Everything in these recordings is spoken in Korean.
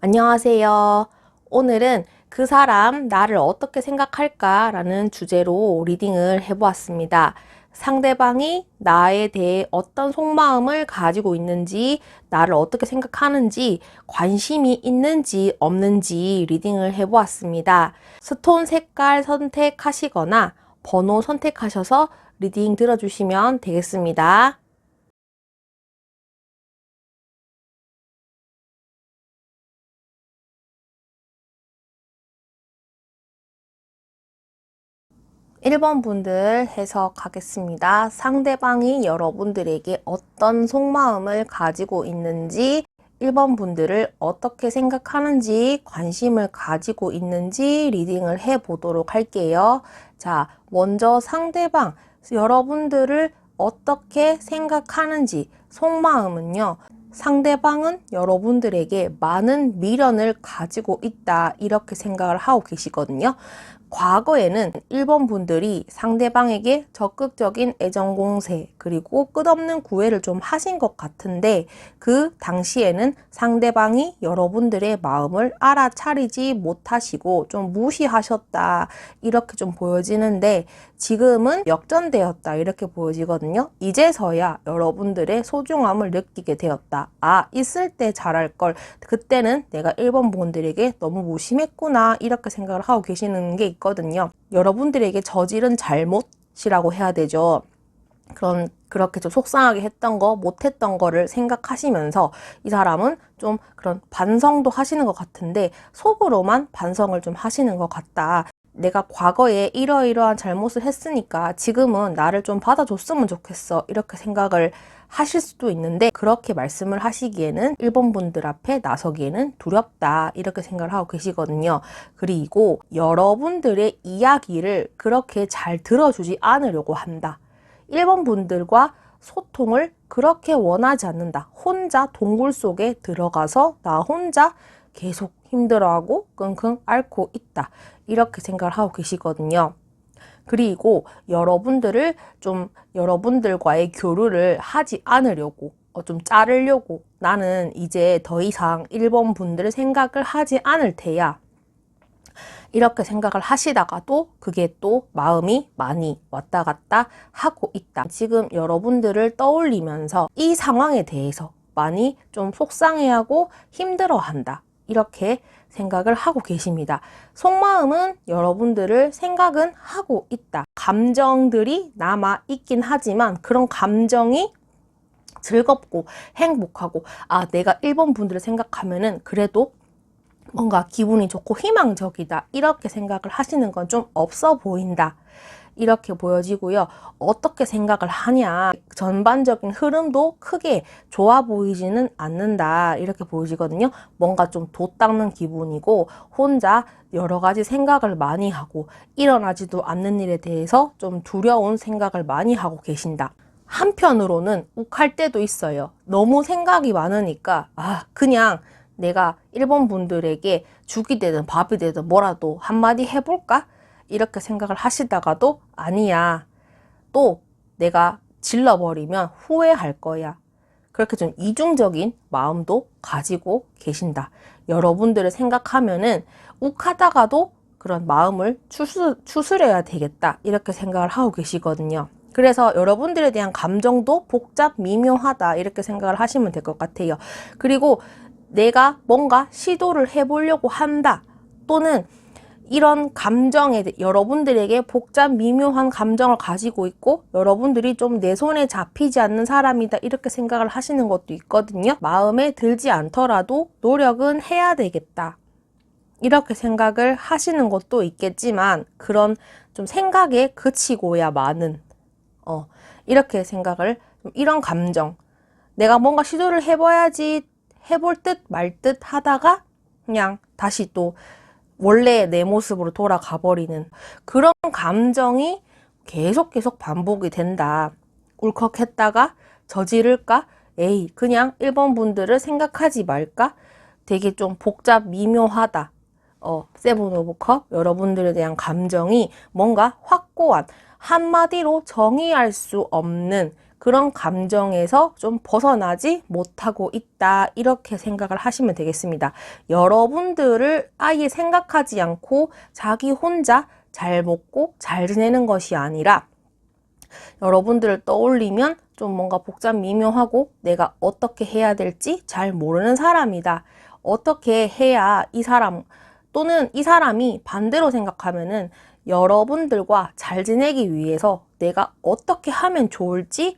안녕하세요. 오늘은 그 사람 나를 어떻게 생각할까 라는 주제로 리딩을 해보았습니다. 상대방이 나에 대해 어떤 속마음을 가지고 있는지, 나를 어떻게 생각하는지, 관심이 있는지 없는지 리딩을 해보았습니다. 스톤 색깔 선택하시거나 번호 선택하셔서 리딩 들어주시면 되겠습니다. 1번 분들 해석하겠습니다. 상대방이 여러분들에게 어떤 속마음을 가지고 있는지, 1번 분들을 어떻게 생각하는지, 관심을 가지고 있는지 리딩을 해 보도록 할게요. 자, 먼저 상대방, 여러분들을 어떻게 생각하는지, 속마음은요. 상대방은 여러분들에게 많은 미련을 가지고 있다, 이렇게 생각을 하고 계시거든요. 과거에는 1번 분들이 상대방에게 적극적인 애정 공세 그리고 끝없는 구애를 좀 하신 것 같은데, 그 당시에는 상대방이 여러분들의 마음을 알아차리지 못하시고 좀 무시하셨다, 이렇게 좀 보여지는데, 지금은 역전되었다, 이렇게 보여지거든요. 이제서야 여러분들의 소중함을 느끼게 되었다. 아, 있을 때 잘할 걸, 그때는 내가 1번 분들에게 너무 무심했구나, 이렇게 생각을 하고 계시는 게 있거든요. 여러분들에게 저지른 잘못이라고 해야 되죠. 그렇게 좀 속상하게 했던 거, 못했던 거를 생각하시면서 이 사람은 좀 그런 반성도 하시는 것 같은데, 속으로만 반성을 좀 하시는 것 같다. 내가 과거에 이러이러한 잘못을 했으니까 지금은 나를 좀 받아줬으면 좋겠어, 이렇게 생각을 하실 수도 있는데, 그렇게 말씀을 하시기에는 1번 분들 앞에 나서기에는 두렵다, 이렇게 생각을 하고 계시거든요. 그리고 여러분들의 이야기를 그렇게 잘 들어주지 않으려고 한다. 1번 분들과 소통을 그렇게 원하지 않는다. 혼자 동굴 속에 들어가서 나 혼자 계속 힘들어하고 끙끙 앓고 있다, 이렇게 생각을 하고 계시거든요. 그리고 여러분들과의 교류를 하지 않으려고, 좀 자르려고, 나는 이제 더 이상 1번 분들 생각을 하지 않을 테야, 이렇게 생각을 하시다가도 그게 또 마음이 많이 왔다 갔다 하고 있다. 지금 여러분들을 떠올리면서 이 상황에 대해서 많이 좀 속상해하고 힘들어한다, 이렇게 생각을 하고 계십니다. 속마음은 여러분들을 생각은 하고 있다. 감정들이 남아 있긴 하지만 그런 감정이 즐겁고 행복하고, 아, 내가 1번 분들을 생각하면은 그래도 뭔가 기분이 좋고 희망적이다, 이렇게 생각을 하시는 건 좀 없어 보인다, 이렇게 보여지고요. 어떻게 생각을 하냐, 전반적인 흐름도 크게 좋아 보이지는 않는다, 이렇게 보여지거든요. 뭔가 좀 돛 닦는 기분이고, 혼자 여러 가지 생각을 많이 하고, 일어나지도 않는 일에 대해서 좀 두려운 생각을 많이 하고 계신다. 한편으로는 욱할 때도 있어요. 너무 생각이 많으니까, 그냥 내가 1번 분들에게 죽이 되든 밥이 되든 뭐라도 한마디 해볼까? 이렇게 생각을 하시다가도, 아니야, 또 내가 질러버리면 후회할 거야, 그렇게 좀 이중적인 마음도 가지고 계신다. 여러분들을 생각하면은 욱하다가도 그런 마음을 추스려야 되겠다, 이렇게 생각을 하고 계시거든요. 그래서 여러분들에 대한 감정도 복잡 미묘하다, 이렇게 생각을 하시면 될 것 같아요. 그리고 내가 뭔가 시도를 해보려고 한다, 또는 이런 여러분들에게 복잡 미묘한 감정을 가지고 있고, 여러분들이 좀 내 손에 잡히지 않는 사람이다, 이렇게 생각을 하시는 것도 있거든요. 마음에 들지 않더라도 노력은 해야 되겠다, 이렇게 생각을 하시는 것도 있겠지만, 그런 좀 생각에 그치고야 마는, 이렇게 생각을, 이런 감정, 내가 뭔가 시도를 해봐야지, 해볼 듯 말 듯 하다가 그냥 다시 또 원래 내 모습으로 돌아가 버리는 그런 감정이 계속 반복이 된다. 울컥했다가 저지를까? 에이, 그냥 1번 분들을 생각하지 말까? 되게 좀 복잡 미묘하다. 세븐 오브 컵, 여러분들에 대한 감정이 뭔가 확고한, 한마디로 정의할 수 없는 그런 감정에서 좀 벗어나지 못하고 있다. 이렇게 생각을 하시면 되겠습니다. 여러분들을 아예 생각하지 않고 자기 혼자 잘 먹고 잘 지내는 것이 아니라 여러분들을 떠올리면 좀 뭔가 복잡 미묘하고 내가 어떻게 해야 될지 잘 모르는 사람이다. 어떻게 해야 이 사람 또는 이 사람이 반대로 생각하면은 여러분들과 잘 지내기 위해서 내가 어떻게 하면 좋을지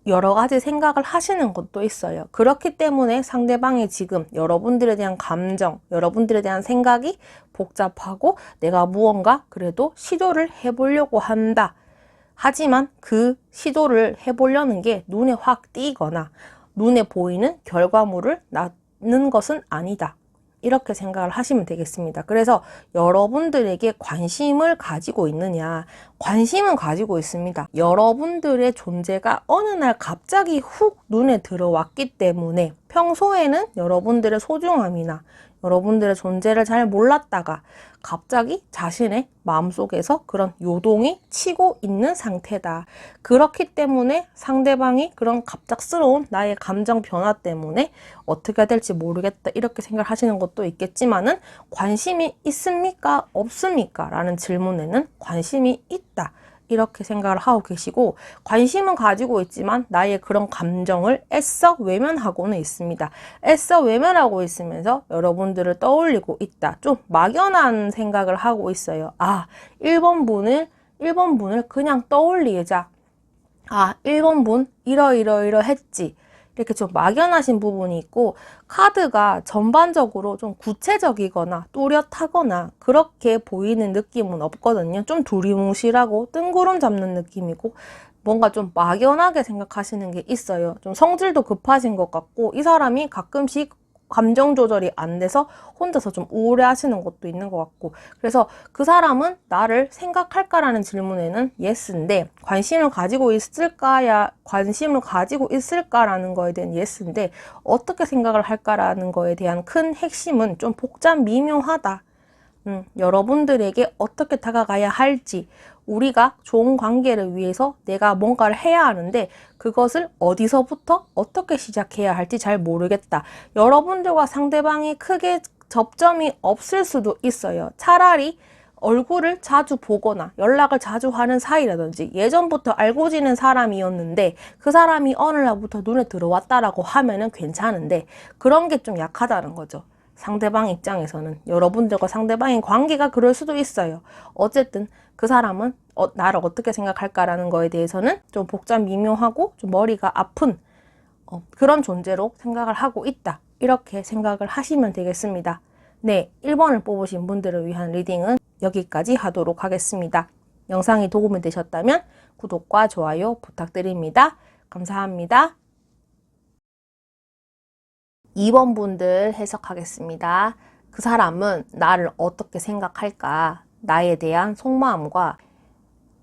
여러 가지 생각을 하시는 것도 있어요. 그렇기 때문에 상대방이 지금 여러분들에 대한 감정, 여러분들에 대한 생각이 복잡하고 내가 무언가 그래도 시도를 해보려고 한다. 하지만 그 시도를 해보려는 게 눈에 확 띄거나 눈에 보이는 결과물을 낳는 것은 아니다. 이렇게 생각을 하시면 되겠습니다. 그래서 여러분들에게 관심을 가지고 있느냐? 관심은 가지고 있습니다. 여러분들의 존재가 어느 날 갑자기 훅 눈에 들어왔기 때문에 평소에는 여러분들의 소중함이나 여러분들의 존재를 잘 몰랐다가 갑자기 자신의 마음속에서 그런 요동이 치고 있는 상태다. 그렇기 때문에 상대방이 그런 갑작스러운 나의 감정 변화 때문에 어떻게 해야 될지 모르겠다 이렇게 생각하시는 것도 있겠지만은 관심이 있습니까? 없습니까? 라는 질문에는 관심이 있다. 이렇게 생각을 하고 계시고 관심은 가지고 있지만 나의 그런 감정을 애써 외면하고는 있습니다. 애써 외면하고 있으면서 여러분들을 떠올리고 있다. 좀 막연한 생각을 하고 있어요. 아, 1번 분을 그냥 떠올리자. 아, 1번 분 이러이러이러했지. 이렇게 좀 막연하신 부분이 있고 카드가 전반적으로 좀 구체적이거나 또렷하거나 그렇게 보이는 느낌은 없거든요. 좀 두리뭉실하고 뜬구름 잡는 느낌이고 뭔가 좀 막연하게 생각하시는 게 있어요. 좀 성질도 급하신 것 같고 이 사람이 가끔씩 감정 조절이 안 돼서 혼자서 좀 우울해 하시는 것도 있는 것 같고 그래서 그 사람은 나를 생각할까라는 질문에는 yes인데 관심을 가지고 있을까라는 거에 대한 yes인데 어떻게 생각을 할까라는 거에 대한 큰 핵심은 좀 복잡 미묘하다. 여러분들에게 어떻게 다가가야 할지 우리가 좋은 관계를 위해서 내가 뭔가를 해야 하는데 그것을 어디서부터 어떻게 시작해야 할지 잘 모르겠다. 여러분들과 상대방이 크게 접점이 없을 수도 있어요. 차라리 얼굴을 자주 보거나 연락을 자주 하는 사이라든지 예전부터 알고 지낸 사람이었는데 그 사람이 어느 날부터 눈에 들어왔다라고 하면은 괜찮은데 그런 게 좀 약하다는 거죠. 상대방 입장에서는 여러분들과 상대방의 관계가 그럴 수도 있어요. 어쨌든 그 사람은 나를 어떻게 생각할까라는 거에 대해서는 좀 복잡 미묘하고 좀 머리가 아픈 그런 존재로 생각을 하고 있다. 이렇게 생각을 하시면 되겠습니다. 네, 1번을 뽑으신 분들을 위한 리딩은 여기까지 하도록 하겠습니다. 영상이 도움이 되셨다면 구독과 좋아요 부탁드립니다. 감사합니다. 2번 분들 해석하겠습니다. 그 사람은 나를 어떻게 생각할까? 나에 대한 속마음과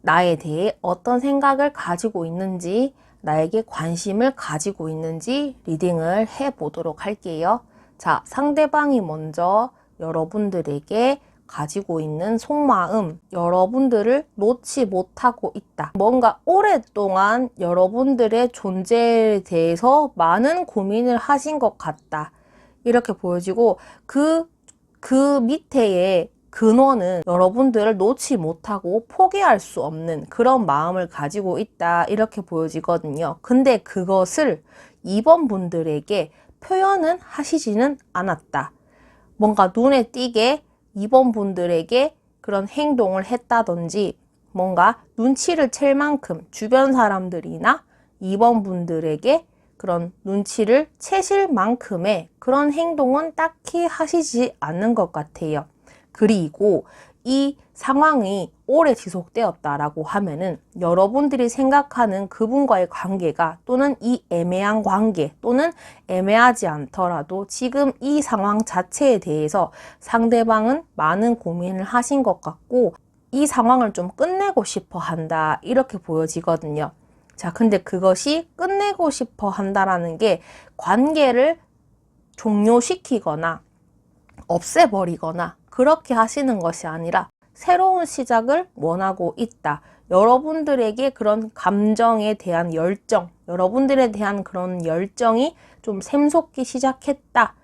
나에 대해 어떤 생각을 가지고 있는지, 나에게 관심을 가지고 있는지 리딩을 해보도록 할게요. 자, 상대방이 먼저 여러분들에게 가지고 있는 속마음, 여러분들을 놓지 못하고 있다. 뭔가 오랫동안 여러분들의 존재에 대해서 많은 고민을 하신 것 같다. 이렇게 보여지고 그 밑에의 근원은 여러분들을 놓지 못하고 포기할 수 없는 그런 마음을 가지고 있다. 이렇게 보여지거든요. 근데 그것을 2번 분들에게 표현은 하시지는 않았다. 뭔가 눈에 띄게 2번 분들에게 그런 행동을 했다든지 뭔가 눈치를 챌 만큼 주변 사람들이나 2번 분들에게 그런 눈치를 채실 만큼의 그런 행동은 딱히 하시지 않는 것 같아요. 그리고 이 상황이 오래 지속되었다라고 하면은 여러분들이 생각하는 그분과의 관계가 또는 이 애매한 관계 또는 애매하지 않더라도 지금 이 상황 자체에 대해서 상대방은 많은 고민을 하신 것 같고 이 상황을 좀 끝내고 싶어 한다 이렇게 보여지거든요. 자, 근데 그것이 끝내고 싶어 한다라는 게 관계를 종료시키거나 없애버리거나 그렇게 하시는 것이 아니라 새로운 시작을 원하고 있다. 여러분들에게 그런 감정에 대한 열정, 여러분들에 대한 그런 열정이 좀 샘솟기 시작했다.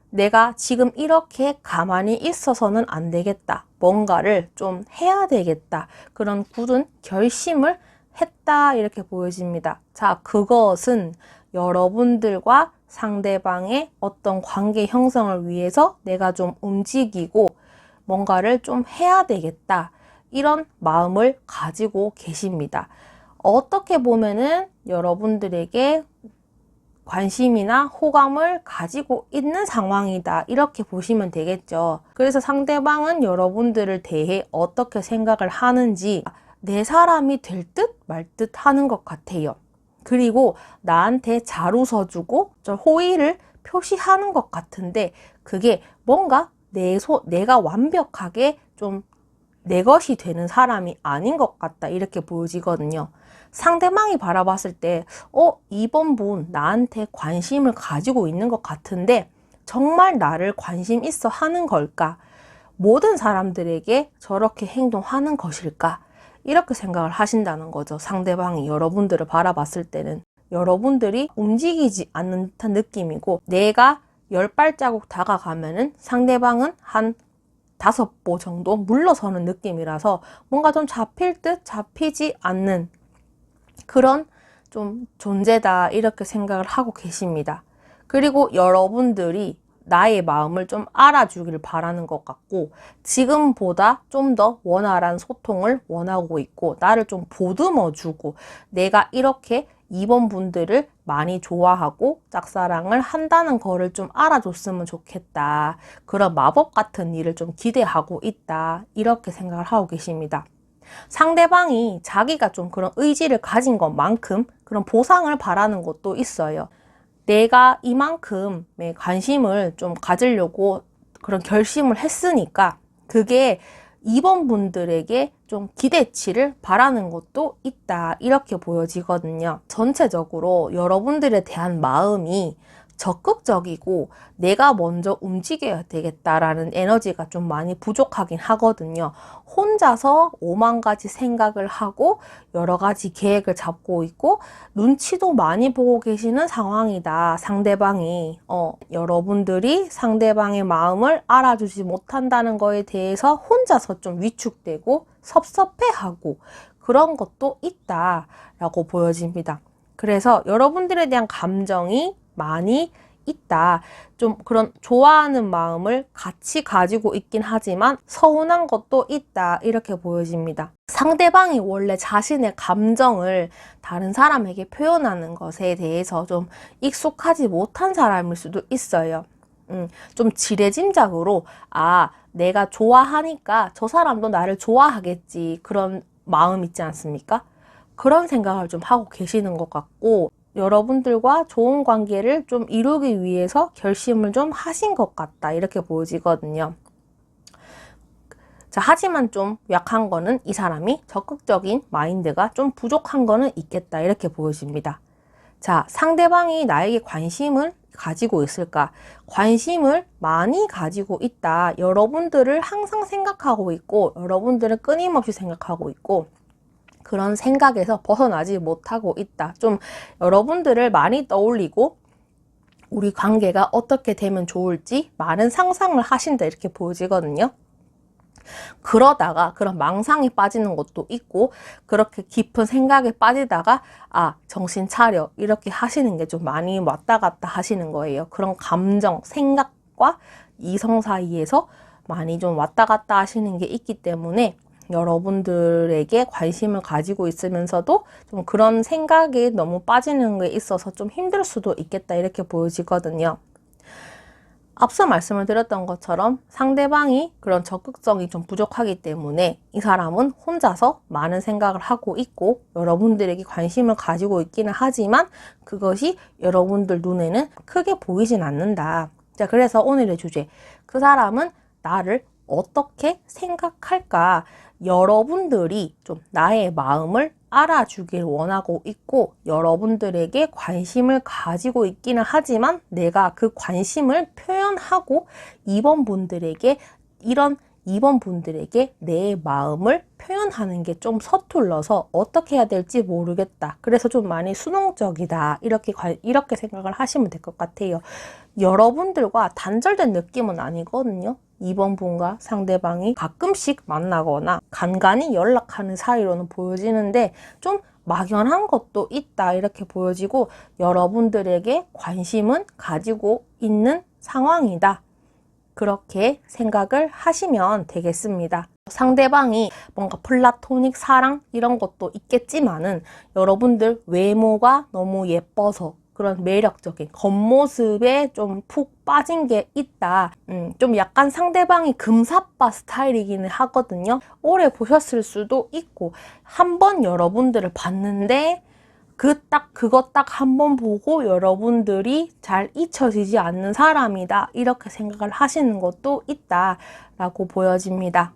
내가 지금 이렇게 가만히 있어서는 안 되겠다. 뭔가를 좀 해야 되겠다. 그런 굳은 결심을 했다. 이렇게 보여집니다. 자, 그것은 여러분들과 상대방의 어떤 관계 형성을 위해서 내가 좀 움직이고 뭔가를 좀 해야 되겠다. 이런 마음을 가지고 계십니다. 어떻게 보면은 여러분들에게 관심이나 호감을 가지고 있는 상황이다. 이렇게 보시면 되겠죠. 그래서 상대방은 여러분들을 대해 어떻게 생각을 하는지 내 사람이 될 듯 말 듯 하는 것 같아요. 그리고 나한테 잘 웃어주고 좀 호의를 표시하는 것 같은데 그게 뭔가 내가 완벽하게 좀 내 것이 되는 사람이 아닌 것 같다. 이렇게 보여지거든요. 상대방이 바라봤을 때, 이번 분 나한테 관심을 가지고 있는 것 같은데 정말 나를 관심 있어 하는 걸까? 모든 사람들에게 저렇게 행동하는 것일까? 이렇게 생각을 하신다는 거죠. 상대방이 여러분들을 바라봤을 때는. 여러분들이 움직이지 않는 듯한 느낌이고 내가 10발자국 다가가면은 상대방은 한 5보 정도 물러서는 느낌이라서 뭔가 좀 잡힐 듯 잡히지 않는 그런 좀 존재다 이렇게 생각을 하고 계십니다. 그리고 여러분들이 나의 마음을 좀 알아주길 바라는 것 같고 지금보다 좀 더 원활한 소통을 원하고 있고 나를 좀 보듬어주고 내가 이렇게 이번 분들을 많이 좋아하고 짝사랑을 한다는 거를 좀 알아줬으면 좋겠다. 그런 마법 같은 일을 좀 기대하고 있다. 이렇게 생각을 하고 계십니다. 상대방이 자기가 좀 그런 의지를 가진 것만큼 그런 보상을 바라는 것도 있어요. 내가 이만큼의 관심을 좀 가지려고 그런 결심을 했으니까 그게 이번 분들에게 좀 기대치를 바라는 것도 있다. 이렇게 보여지거든요. 전체적으로 여러분들에 대한 마음이 적극적이고 내가 먼저 움직여야 되겠다라는 에너지가 좀 많이 부족하긴 하거든요. 혼자서 5만 가지 생각을 하고 여러 가지 계획을 잡고 있고 눈치도 많이 보고 계시는 상황이다. 상대방이 여러분들이 상대방의 마음을 알아주지 못한다는 거에 대해서 혼자서 좀 위축되고 섭섭해하고 그런 것도 있다라고 보여집니다. 그래서 여러분들에 대한 감정이 많이 있다. 좀 그런 좋아하는 마음을 같이 가지고 있긴 하지만 서운한 것도 있다. 이렇게 보여집니다. 상대방이 원래 자신의 감정을 다른 사람에게 표현하는 것에 대해서 좀 익숙하지 못한 사람일 수도 있어요. 좀 지레짐작으로 내가 좋아하니까 저 사람도 나를 좋아하겠지. 그런 마음 있지 않습니까? 그런 생각을 좀 하고 계시는 것 같고 여러분들과 좋은 관계를 좀 이루기 위해서 결심을 좀 하신 것 같다. 이렇게 보여지거든요. 자, 하지만 좀 약한 거는 이 사람이 적극적인 마인드가 좀 부족한 거는 있겠다. 이렇게 보여집니다. 자, 상대방이 나에게 관심을 가지고 있을까? 관심을 많이 가지고 있다. 여러분들을 항상 생각하고 있고 여러분들을 끊임없이 생각하고 있고 그런 생각에서 벗어나지 못하고 있다. 좀 여러분들을 많이 떠올리고 우리 관계가 어떻게 되면 좋을지 많은 상상을 하신다 이렇게 보여지거든요. 그러다가 그런 망상에 빠지는 것도 있고 그렇게 깊은 생각에 빠지다가 정신 차려 이렇게 하시는 게 좀 많이 왔다 갔다 하시는 거예요. 그런 감정, 생각과 이성 사이에서 많이 좀 왔다 갔다 하시는 게 있기 때문에 여러분들에게 관심을 가지고 있으면서도 좀 그런 생각에 너무 빠지는 게 있어서 좀 힘들 수도 있겠다 이렇게 보여지거든요. 앞서 말씀을 드렸던 것처럼 상대방이 그런 적극성이 좀 부족하기 때문에 이 사람은 혼자서 많은 생각을 하고 있고 여러분들에게 관심을 가지고 있기는 하지만 그것이 여러분들 눈에는 크게 보이진 않는다. 자, 그래서 오늘의 주제, 그 사람은 나를 어떻게 생각할까? 여러분들이 좀 나의 마음을 알아주길 원하고 있고 여러분들에게 관심을 가지고 있기는 하지만 내가 그 관심을 표현하고 이번 분들에게 이런 2번 분들에게 내 마음을 표현하는 게 좀 서툴러서 어떻게 해야 될지 모르겠다. 그래서 좀 많이 수동적이다. 이렇게 생각을 하시면 될 것 같아요. 여러분들과 단절된 느낌은 아니거든요. 2번 분과 상대방이 가끔씩 만나거나 간간히 연락하는 사이로는 보여지는데 좀 막연한 것도 있다 이렇게 보여지고 여러분들에게 관심은 가지고 있는 상황이다. 그렇게 생각을 하시면 되겠습니다. 상대방이 뭔가 플라토닉 사랑 이런 것도 있겠지만은 여러분들 외모가 너무 예뻐서 그런 매력적인 겉모습에 좀 푹 빠진 게 있다. 좀 약간 상대방이 금사빠 스타일이기는 하거든요. 오래 보셨을 수도 있고 한 번 여러분들을 봤는데 그거 딱 한 번 보고 여러분들이 잘 잊혀지지 않는 사람이다. 이렇게 생각을 하시는 것도 있다라고 보여집니다.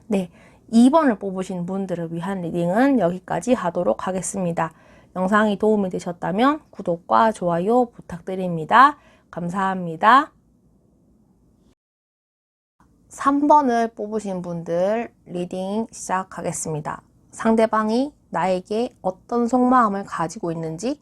네, 2번을 뽑으신 분들을 위한 리딩은 여기까지 하도록 하겠습니다. 영상이 도움이 되셨다면 구독과 좋아요 부탁드립니다. 감사합니다. 3번을 뽑으신 분들 리딩 시작하겠습니다. 상대방이 나에게 어떤 속마음을 가지고 있는지,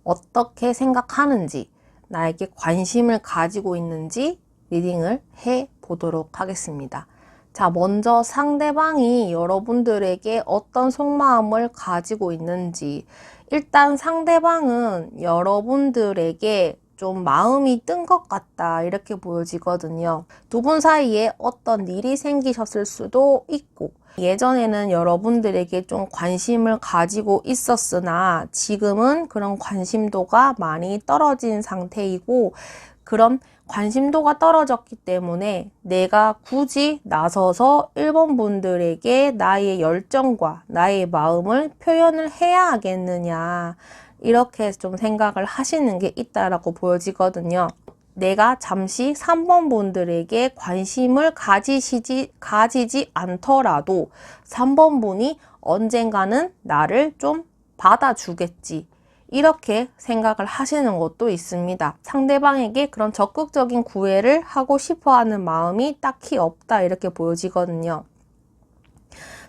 어떻게 생각하는지, 나에게 관심을 가지고 있는지 리딩을 해 보도록 하겠습니다. 자, 먼저 상대방이 여러분들에게 어떤 속마음을 가지고 있는지, 일단 상대방은 여러분들에게 좀 마음이 뜬 것 같다 이렇게 보여지거든요. 두 분 사이에 어떤 일이 생기셨을 수도 있고 예전에는 여러분들에게 좀 관심을 가지고 있었으나 지금은 그런 관심도가 많이 떨어진 상태이고 그런 관심도가 떨어졌기 때문에 내가 굳이 나서서 1번 분들에게 나의 열정과 나의 마음을 표현을 해야 하겠느냐 이렇게 좀 생각을 하시는 게 있다라고 보여지거든요. 내가 잠시 3번 분들에게 관심을 가지지 않더라도 3번 분이 언젠가는 나를 좀 받아주겠지. 이렇게 생각을 하시는 것도 있습니다. 상대방에게 그런 적극적인 구애를 하고 싶어 하는 마음이 딱히 없다. 이렇게 보여지거든요.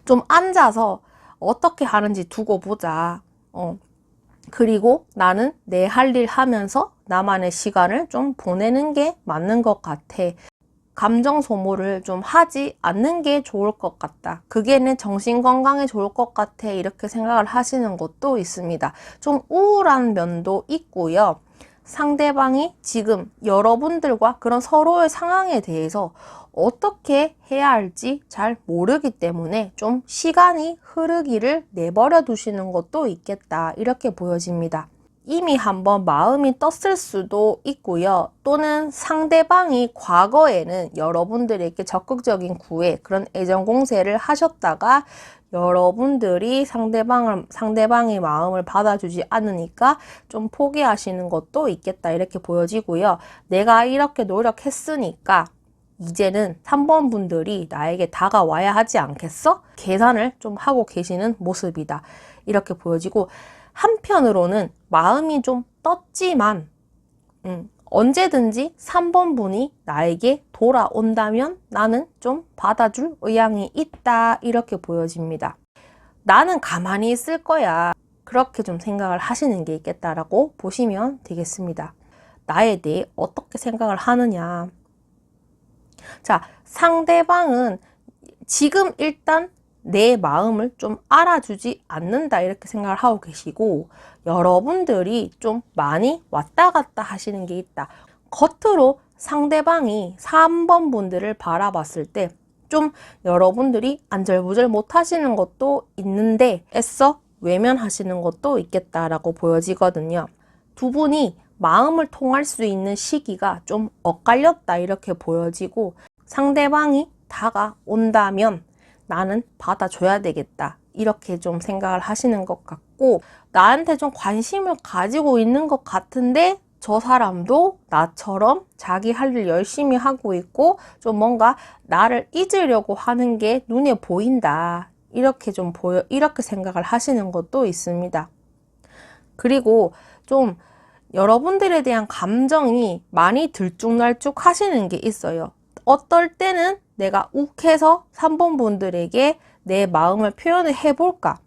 좀 앉아서 어떻게 하는지 두고 보자. 그리고 나는 내 할 일 하면서 나만의 시간을 좀 보내는 게 맞는 것 같아. 감정 소모를 좀 하지 않는 게 좋을 것 같다. 그게 내 정신 건강에 좋을 것 같아. 이렇게 생각을 하시는 것도 있습니다. 좀 우울한 면도 있고요. 상대방이 지금 여러분들과 그런 서로의 상황에 대해서 어떻게 해야 할지 잘 모르기 때문에 좀 시간이 흐르기를 내버려 두시는 것도 있겠다. 이렇게 보여집니다. 이미 한번 마음이 떴을 수도 있고요. 또는 상대방이 과거에는 여러분들에게 적극적인 구애, 그런 애정 공세를 하셨다가 여러분들이 상대방의 마음을 받아주지 않으니까 좀 포기하시는 것도 있겠다. 이렇게 보여지고요. 내가 이렇게 노력했으니까 이제는 3번 분들이 나에게 다가와야 하지 않겠어? 계산을 좀 하고 계시는 모습이다. 이렇게 보여지고 한편으로는 마음이 좀 떴지만 언제든지 3번 분이 나에게 돌아온다면 나는 좀 받아줄 의향이 있다. 이렇게 보여집니다. 나는 가만히 있을 거야. 그렇게 좀 생각을 하시는 게 있겠다라고 보시면 되겠습니다. 나에 대해 어떻게 생각을 하느냐. 자, 상대방은 지금 일단 내 마음을 좀 알아주지 않는다 이렇게 생각을 하고 계시고 여러분들이 좀 많이 왔다 갔다 하시는 게 있다. 겉으로 상대방이 3번 분들을 바라봤을 때 좀 여러분들이 안절부절 못 하시는 것도 있는데 애써 외면하시는 것도 있겠다라고 보여지거든요. 두 분이 마음을 통할 수 있는 시기가 좀 엇갈렸다 이렇게 보여지고 상대방이 다가온다면 나는 받아줘야 되겠다. 이렇게 좀 생각을 하시는 것 같고 나한테 좀 관심을 가지고 있는 것 같은데 저 사람도 나처럼 자기 할 일 열심히 하고 있고 좀 뭔가 나를 잊으려고 하는 게 눈에 보인다. 이렇게 이렇게 생각을 하시는 것도 있습니다. 그리고 좀 여러분들에 대한 감정이 많이 들쭉날쭉 하시는 게 있어요. 어떨 때는 내가 욱해서 3번 분들에게 내 마음을 표현을 해볼까?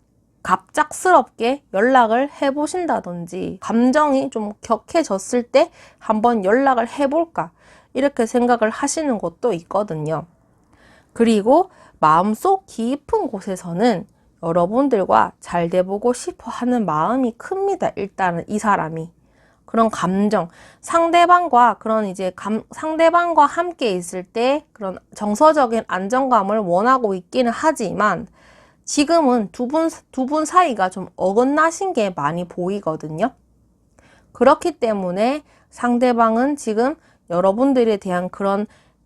갑작스럽게 연락을 해보신다든지, 감정이 좀 격해졌을 때 한번 연락을 해볼까? 이렇게 생각을 하시는 것도 있거든요. 그리고 마음속 깊은 곳에서는 여러분들과 잘 돼보고 싶어 하는 마음이 큽니다. 일단은 이 사람이. 그런 감정, 상대방과 상대방과 함께 있을 때 그런 정서적인 안정감을 원하고 있기는 하지만 지금은 두 분 사이가 좀 어긋나신 게 많이 보이거든요. 그렇기 때문에 상대방은 지금 여러분들에 대한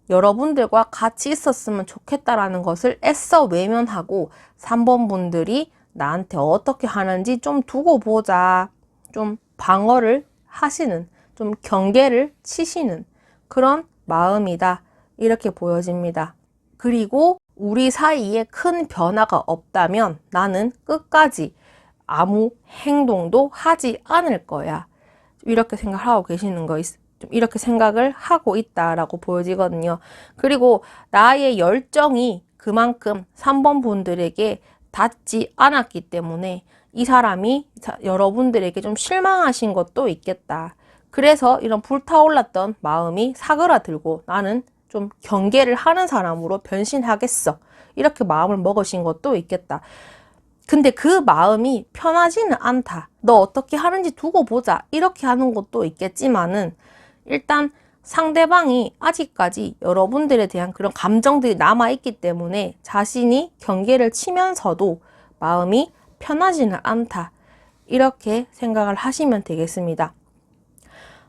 여러분들과 같이 있었으면 좋겠다라는 것을 애써 외면하고 3번 분들이 나한테 어떻게 하는지 좀 두고 보자. 좀 방어를 하시는, 좀 경계를 치시는 그런 마음이다. 이렇게 보여집니다. 그리고 우리 사이에 큰 변화가 없다면 나는 끝까지 아무 행동도 하지 않을 거야. 이렇게 생각하고 계시는 이렇게 생각을 하고 있다라고 보여지거든요. 그리고 나의 열정이 그만큼 3번 분들에게 닿지 않았기 때문에 이 사람이 여러분들에게 좀 실망하신 것도 있겠다. 그래서 이런 불타올랐던 마음이 사그라들고 나는 좀 경계를 하는 사람으로 변신하겠어. 이렇게 마음을 먹으신 것도 있겠다. 근데 그 마음이 편하지는 않다. 너 어떻게 하는지 두고 보자. 이렇게 하는 것도 있겠지만은 일단 상대방이 아직까지 여러분들에 대한 그런 감정들이 남아있기 때문에 자신이 경계를 치면서도 마음이 편하지는 않다. 이렇게 생각을 하시면 되겠습니다.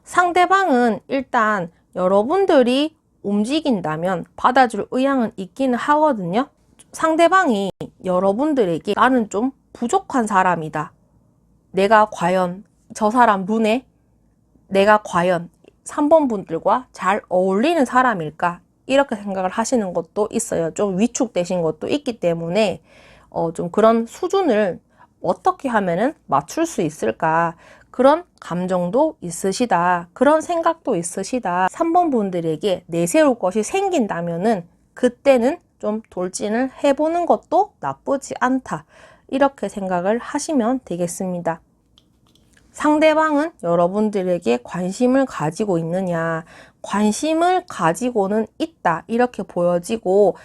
상대방은 일단 여러분들이 움직인다면 받아줄 의향은 있기는 하거든요. 상대방이 여러분들에게 나는 좀 부족한 사람이다. 내가 과연 저 사람 눈에 내가 과연 3번 분들과 잘 어울리는 사람일까? 이렇게 생각을 하시는 것도 있어요. 좀 위축되신 것도 있기 때문에 좀 그런 수준을 어떻게 하면은 맞출 수 있을까? 그런 감정도 있으시다. 그런 생각도 있으시다. 3번 분들에게 내세울 것이 생긴다면은 그때는 좀 돌진을 해보는 것도 나쁘지 않다. 이렇게 생각을 하시면 되겠습니다. 상대방은 여러분들에게 관심을 가지고 있느냐? 관심을 가지고는 있다. 이렇게 보여지고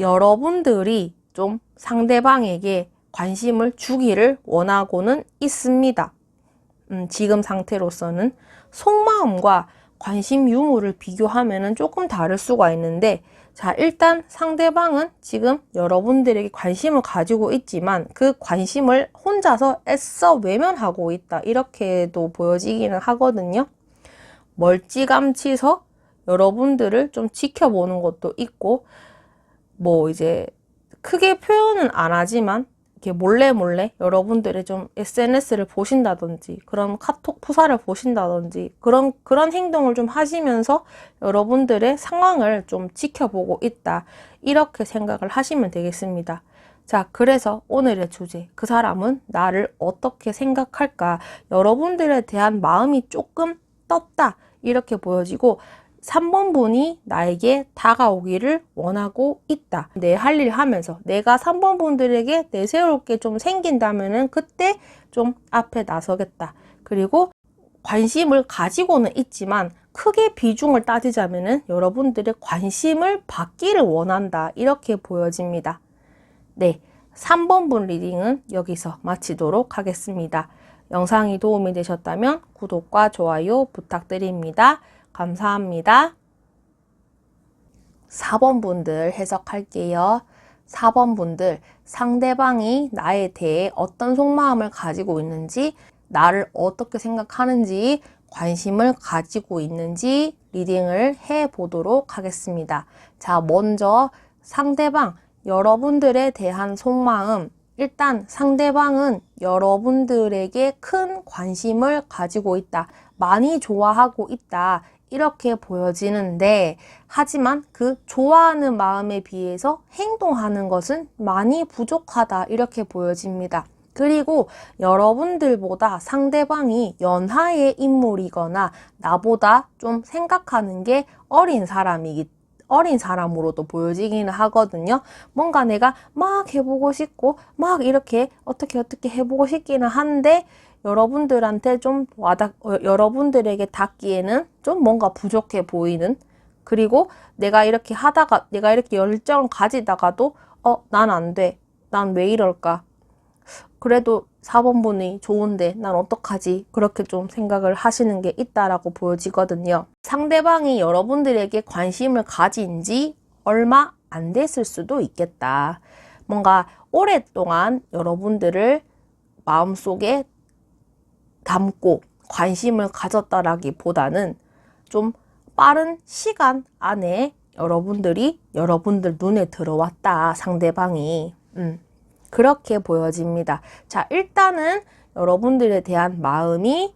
여러분들이 좀 상대방에게 관심을 주기를 원하고는 있습니다. 지금 상태로서는 속마음과 관심 유무를 비교하면 조금 다를 수가 있는데 자, 일단 상대방은 지금 여러분들에게 관심을 가지고 있지만 그 관심을 혼자서 애써 외면하고 있다. 이렇게도 보여지기는 하거든요. 멀찌감치서 여러분들을 좀 지켜보는 것도 있고 이제 크게 표현은 안 하지만 이렇게 몰래 여러분들의 좀 SNS를 보신다든지 그런 카톡 프사를 보신다든지 그런 행동을 좀 하시면서 여러분들의 상황을 좀 지켜보고 있다. 이렇게 생각을 하시면 되겠습니다. 자, 그래서 오늘의 주제, 그 사람은 나를 어떻게 생각할까? 여러분들에 대한 마음이 조금 떴다. 이렇게 보여지고 3번 분이 나에게 다가오기를 원하고 있다. 내 할 일 하면서 내가 3번 분들에게 내세울 게 좀 생긴다면은 그때 좀 앞에 나서겠다. 그리고 관심을 가지고는 있지만 크게 비중을 따지자면은 여러분들의 관심을 받기를 원한다. 이렇게 보여집니다. 네, 3번 분 리딩은 여기서 마치도록 하겠습니다. 영상이 도움이 되셨다면 구독과 좋아요 부탁드립니다. 감사합니다. 4번 분들 해석할게요. 4번 분들, 상대방이 나에 대해 어떤 속마음을 가지고 있는지, 나를 어떻게 생각하는지, 관심을 가지고 있는지 리딩을 해보도록 하겠습니다. 자, 먼저 상대방, 여러분들에 대한 속마음, 일단 상대방은 여러분들에게 큰 관심을 가지고 있다. 많이 좋아하고 있다. 이렇게 보여지는데 하지만 그 좋아하는 마음에 비해서 행동하는 것은 많이 부족하다. 이렇게 보여집니다. 그리고 여러분들보다 상대방이 연하의 인물이거나 나보다 좀 생각하는 게 어린 사람으로도 보여지기는 하거든요. 뭔가 내가 막 해보고 싶고 막 이렇게 어떻게 해보고 싶기는 한데 여러분들한테 좀 여러분들에게 닿기에는 좀 뭔가 부족해 보이는, 그리고 내가 이렇게 하다가 내가 이렇게 열정을 가지다가도 난 안 돼. 난 왜 이럴까? 그래도 4번 분이 좋은데 난 어떡하지? 그렇게 좀 생각을 하시는 게 있다라고 보여지거든요. 상대방이 여러분들에게 관심을 가진 지 얼마 안 됐을 수도 있겠다. 뭔가 오랫동안 여러분들을 마음속에 담고 관심을 가졌다라기보다는 좀 빠른 시간 안에 여러분들 눈에 들어왔다, 상대방이. 그렇게 보여집니다. 자, 일단은 여러분들에 대한 마음이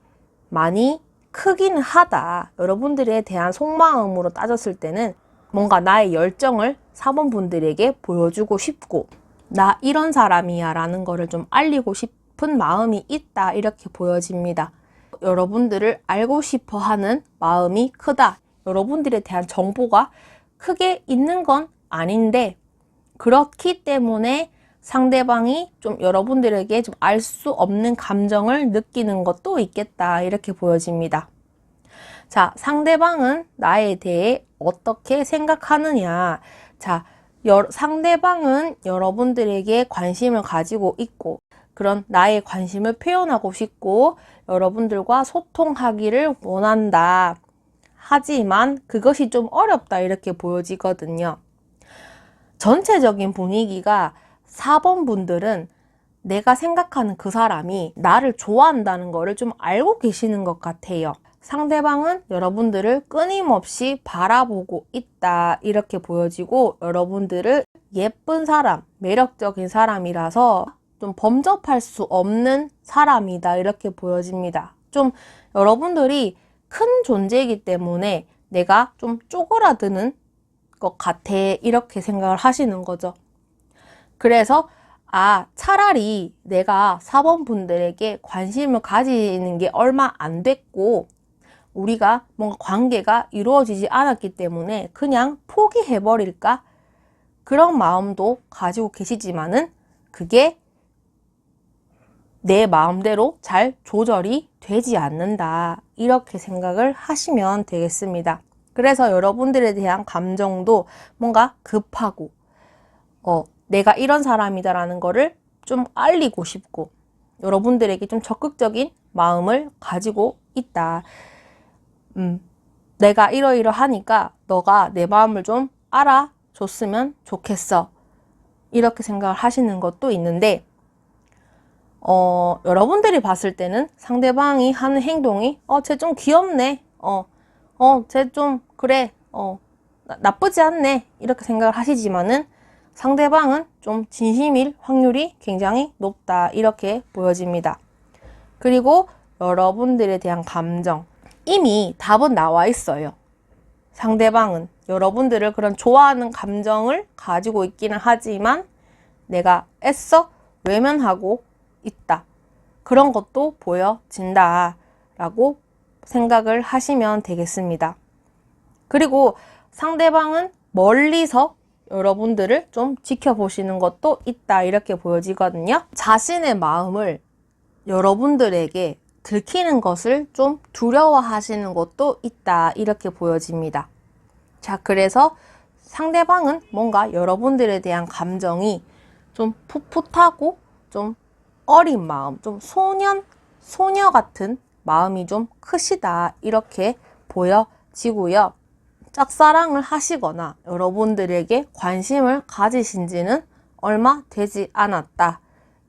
많이 크기는 하다. 여러분들에 대한 속마음으로 따졌을 때는 뭔가 나의 열정을 4번 분들에게 보여주고 싶고, 나 이런 사람이야 라는 거를 좀 알리고 싶은 마음이 있다, 이렇게 보여집니다. 여러분들을 알고 싶어 하는 마음이 크다. 여러분들에 대한 정보가 크게 있는 건 아닌데, 그렇기 때문에 상대방이 좀 여러분들에게 좀 알 수 없는 감정을 느끼는 것도 있겠다, 이렇게 보여집니다. 자, 상대방은 나에 대해 어떻게 생각하느냐. 자, 상대방은 여러분들에게 관심을 가지고 있고, 그런 나의 관심을 표현하고 싶고 여러분들과 소통하기를 원한다. 하지만 그것이 좀 어렵다, 이렇게 보여지거든요. 전체적인 분위기가 4번 분들은 내가 생각하는 그 사람이 나를 좋아한다는 거를 좀 알고 계시는 것 같아요. 상대방은 여러분들을 끊임없이 바라보고 있다, 이렇게 보여지고 여러분들을 예쁜 사람, 매력적인 사람이라서 좀 범접할 수 없는 사람이다, 이렇게 보여집니다. 좀 여러분들이 큰 존재이기 때문에 내가 좀 쪼그라드는 것 같아, 이렇게 생각을 하시는 거죠. 그래서 차라리 내가 4번 분들에게 관심을 가지는 게 얼마 안 됐고 우리가 뭔가 관계가 이루어지지 않았기 때문에 그냥 포기해버릴까? 그런 마음도 가지고 계시지만은 그게 내 마음대로 잘 조절이 되지 않는다, 이렇게 생각을 하시면 되겠습니다. 그래서 여러분들에 대한 감정도 뭔가 급하고 내가 이런 사람이다라는 거를 좀 알리고 싶고 여러분들에게 좀 적극적인 마음을 가지고 있다. 내가 이러이러하니까 너가 내 마음을 좀 알아줬으면 좋겠어, 이렇게 생각을 하시는 것도 있는데 여러분들이 봤을 때는 상대방이 하는 행동이 쟤 좀 귀엽네, 쟤 좀 그래, 나쁘지 않네, 이렇게 생각을 하시지만은 상대방은 좀 진심일 확률이 굉장히 높다, 이렇게 보여집니다. 그리고 여러분들에 대한 감정, 이미 답은 나와 있어요. 상대방은 여러분들을 그런 좋아하는 감정을 가지고 있기는 하지만 내가 애써 외면하고 있다, 그런 것도 보여진다 라고 생각을 하시면 되겠습니다. 그리고 상대방은 멀리서 여러분들을 좀 지켜보시는 것도 있다, 이렇게 보여지거든요. 자신의 마음을 여러분들에게 들키는 것을 좀 두려워하시는 것도 있다, 이렇게 보여집니다. 자, 그래서 상대방은 뭔가 여러분들에 대한 감정이 좀 풋풋하고 좀 어린 마음, 좀 소녀 같은 마음이 좀 크시다, 이렇게 보여지고요. 짝사랑을 하시거나 여러분들에게 관심을 가지신 지는 얼마 되지 않았다,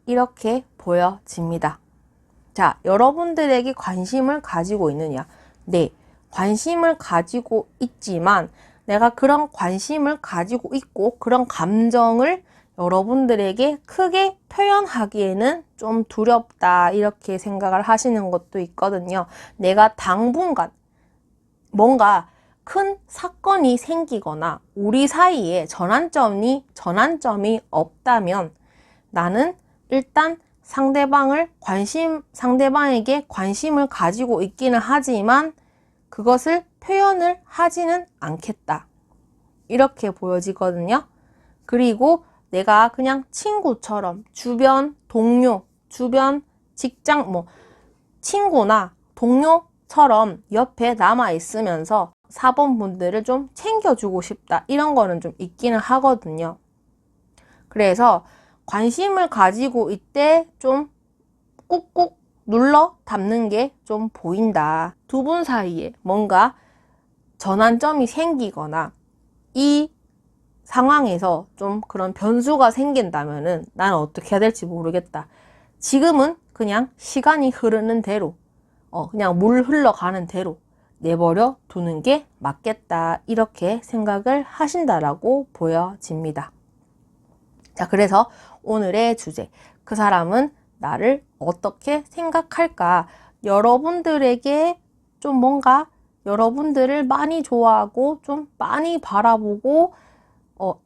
이렇게 보여집니다. 자, 여러분들에게 관심을 가지고 있느냐? 네, 관심을 가지고 있지만 내가 그런 관심을 가지고 있고 그런 감정을 여러분들에게 크게 표현하기에는 좀 두렵다, 이렇게 생각을 하시는 것도 있거든요. 내가 당분간 뭔가 큰 사건이 생기거나 우리 사이에 전환점이 없다면 나는 일단 상대방에게 관심을 가지고 있기는 하지만 그것을 표현을 하지는 않겠다, 이렇게 보여지거든요. 그리고 내가 그냥 친구처럼 주변 동료, 주변 직장, 친구나 동료처럼 옆에 남아 있으면서 4번 분들을 좀 챙겨주고 싶다. 이런 거는 좀 있기는 하거든요. 그래서 관심을 가지고 이때 좀 꾹꾹 눌러 담는 게 좀 보인다. 두 분 사이에 뭔가 전환점이 생기거나 이 상황에서 좀 그런 변수가 생긴다면은 나는 어떻게 해야 될지 모르겠다. 지금은 그냥 시간이 흐르는 대로, 그냥 물 흘러가는 대로 내버려 두는 게 맞겠다. 이렇게 생각을 하신다라고 보여집니다. 자, 그래서 오늘의 주제. 그 사람은 나를 어떻게 생각할까? 여러분들에게 좀 뭔가 여러분들을 많이 좋아하고 좀 많이 바라보고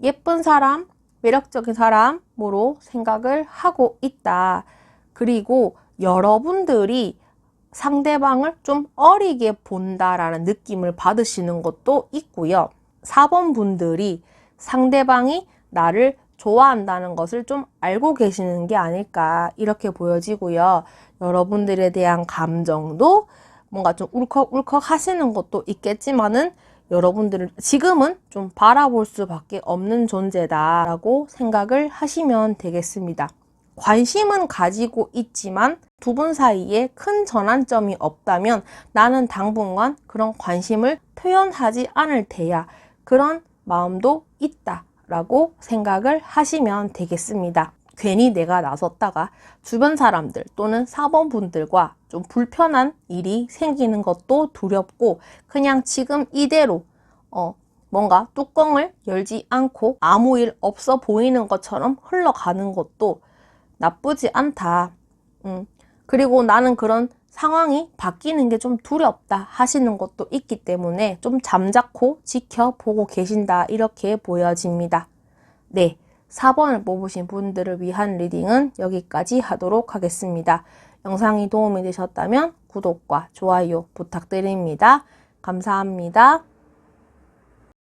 예쁜 사람, 매력적인 사람으로 생각을 하고 있다. 그리고 여러분들이 상대방을 좀 어리게 본다라는 느낌을 받으시는 것도 있고요. 4번 분들이 상대방이 나를 좋아한다는 것을 좀 알고 계시는 게 아닐까 이렇게 보여지고요. 여러분들에 대한 감정도 뭔가 좀 울컥울컥 하시는 것도 있겠지만은 여러분들을 지금은 좀 바라볼 수밖에 없는 존재다라고 생각을 하시면 되겠습니다. 관심은 가지고 있지만 두 분 사이에 큰 전환점이 없다면 나는 당분간 그런 관심을 표현하지 않을 테야. 그런 마음도 있다라고 생각을 하시면 되겠습니다. 괜히 내가 나섰다가 주변 사람들 또는 4번 분들과 좀 불편한 일이 생기는 것도 두렵고 그냥 지금 이대로 뭔가 뚜껑을 열지 않고 아무 일 없어 보이는 것처럼 흘러가는 것도 나쁘지 않다. 그리고 나는 그런 상황이 바뀌는 게 좀 두렵다 하시는 것도 있기 때문에 좀 잠자코 지켜보고 계신다 이렇게 보여집니다. 네, 4번을 뽑으신 분들을 위한 리딩은 여기까지 하도록 하겠습니다. 영상이 도움이 되셨다면 구독과 좋아요 부탁드립니다. 감사합니다.